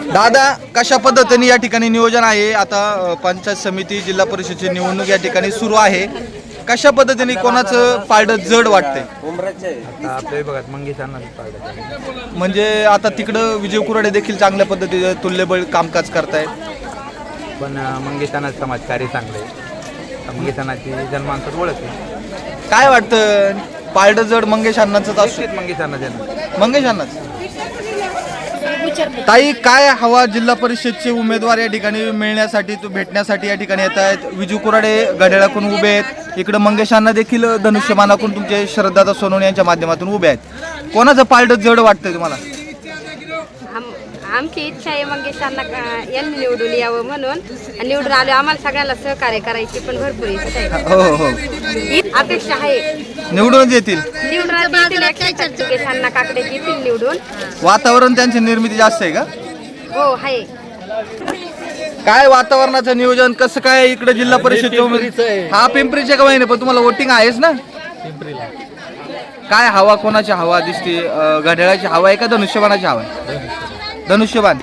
दादा, कशा पद्धतीने या ठिकाणी नियोजन आहे? आता पंचायत समिती जिल्हा परिषदेची निवडणूक या ठिकाणी सुरू आहे. कशा पद्धतीने कोणाचं पारडं जड वाटतंय? आता आपल्या विभागात मंगेशांना पाहिजे. म्हणजे आता तिकडं विजय कुराडे देखील चांगल्या पद्धतीने तुल्यबळ कामकाज करतायत, पण मंगेशांना समाजकार्य चांगले आहे. मंगेशांनाची जन्मांतर ओळख आहे. काय वाटतं? पारडं जड मंगेश अण्णांचंच असू? मंगेशांना जन्म मंगेश अण्णाच. ताई, काय हवा जिल्हा परिषदचे उमेदवार या ठिकाणी मिळण्यासाठी, भेटण्यासाठी या ठिकाणी येत आहेत? विजू कुराडे घड्याळाकडून उभे आहेत, इकडं मंगेश अण्णा देखील धनुष्यमानाकडून तुमचे श्रद्धादा सोनवणे यांच्या माध्यमातून उभे आहेत. कोणाचं पारडं जड वाटतंय तुम्हाला? आमची इच्छा आहे मंगेशांना यांनी निवडून यावं म्हणून. निवडून आलो, आम्हाला सगळ्यांना सहकार्य करायची पण भरपूर इच्छा आहे. हो हो, अपेक्षा आहे निवडूनच येतील. मंगेशांना काकड्याची येतील निवडून. वातावरण त्यांची निर्मिती जास्त आहे का? हो आहे. काय वातावरणाचं नियोजन कसं काय इकडे जिल्हा परिषद? हा पिंपरीचे का महिने, पण तुम्हाला वोटिंग आहेच ना? काय हवा, कोणाची हवा दिसते? घड्याळाची हवा आहे का धनुष्यबाणाची हवा आहे? धनुष्यबाण.